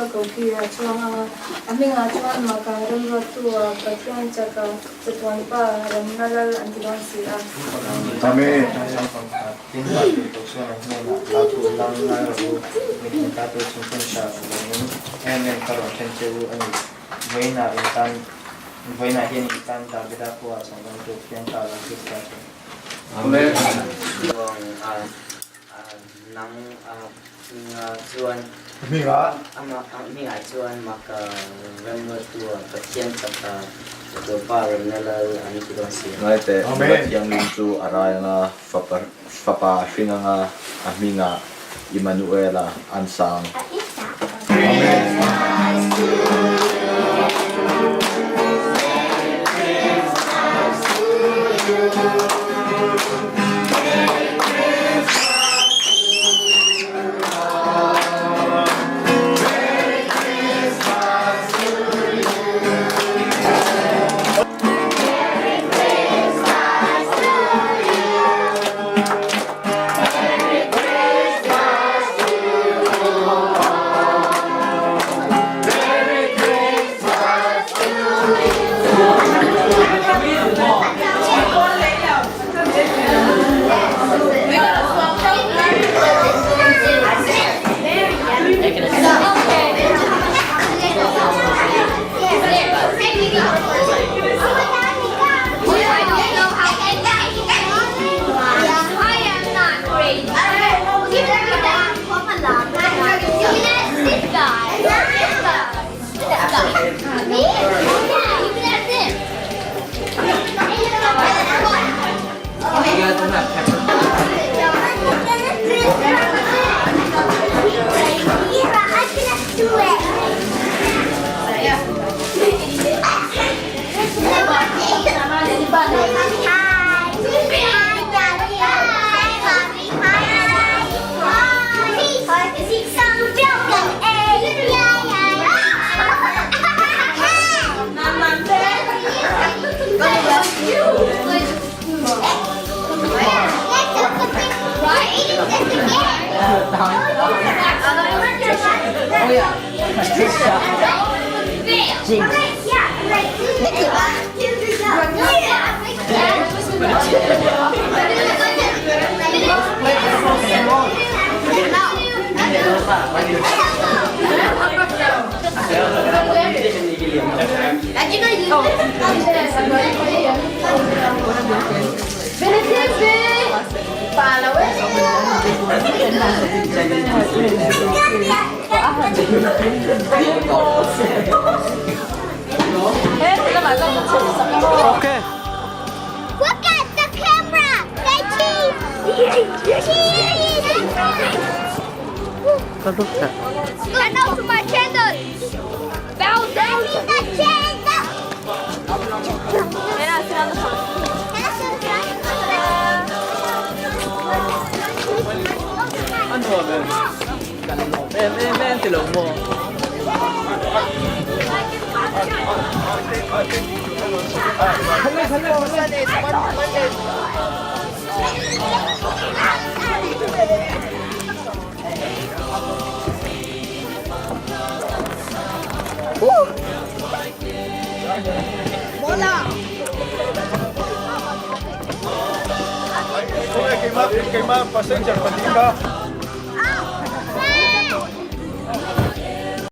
ka kauki chuang aminga chuan makaram ratua pathian chaka chatuan pa ramnalal antilon sira Amen. Tin pati to so na hena latu lang na ro min ta to chung sha en karo chenchu ani voina intan voina hian intan ta beda ko a chang to pian ta la ki ta Amen. Nang chuan Minga. mi ngai chuan maka rember tua pathian taka to pa remnala ani ki don si Ngai te Amen. yang lin chu arai nga fapa hringa nga aminga Emmanuela ansang. Okay. Look at the camera! Hey, cheese! Turn out to my channel! Bow down to the channel! Tilong mo. Bola! Kay Ma'am, pasensya, pati ka.